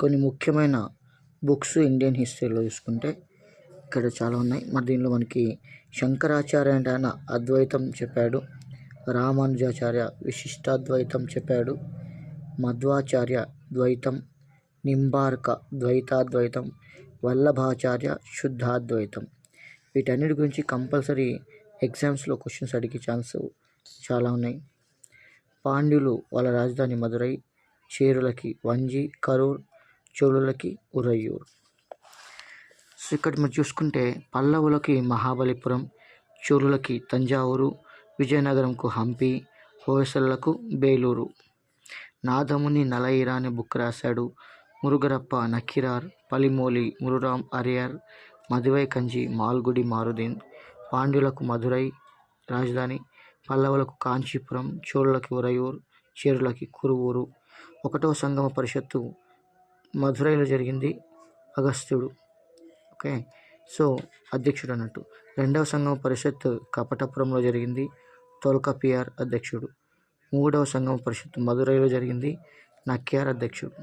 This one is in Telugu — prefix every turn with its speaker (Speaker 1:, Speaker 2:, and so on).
Speaker 1: కొన్ని ముఖ్యమైన బుక్స్ ఇండియన్ హిస్టరీలో చూసుకుంటే ఇక్కడ చాలా ఉన్నాయి. మరి దీనిలో మనకి శంకరాచార్య అంటే ఆయన అద్వైతం చెప్పాడు, రామానుజాచార్య విశిష్టాద్వైతం చెప్పాడు, మధ్వాచార్య ద్వైతం, నింబార్క ద్వైతాద్వైతం, వల్లభాచార్య శుద్ధాద్వైతం. వీటన్నిటి గురించి కంపల్సరీ ఎగ్జామ్స్లో క్వశ్చన్స్ అడిగే ఛాన్స్ చాలా ఉన్నాయి. పాండ్యులు వాళ్ళ రాజధాని మదురై, చేరులకి వంజి, కరూర్, చోళులకి ఉరయ్యూర్. సో ఇక్కడ మీరు చూసుకుంటే పల్లవులకి మహాబలిపురం, చోళులకి తంజావూరు, విజయనగరంకు హంపి, హోయసలకు బేలూరు. నాదముని నలయిరా అనే బుక్ రాశాడు. మురుగరప్ప నక్కిరార్, పలిమోలి మురురాం అరియర్, మదువై కంజి మాల్గుడి మారుదీన్. పాండ్యులకు మదురై రాజధాని, పల్లవులకు కాంచీపురం, చోళులకి ఉరయూర్, చేరులకి కురువూరు. 1వ సంగమ పరిషత్తు మదురైలో జరిగింది, అగస్త్యుడు. ఓకే, సో అధ్యక్షుడు అన్నట్టు. 2వ సంగమ పరిషత్ కపటపురంలో జరిగింది, తొల్కపియార్ అధ్యక్షుడు. 3వ సంగమ పరిషత్ మదురైలో జరిగింది, నక్కియార్ అధ్యక్షుడు.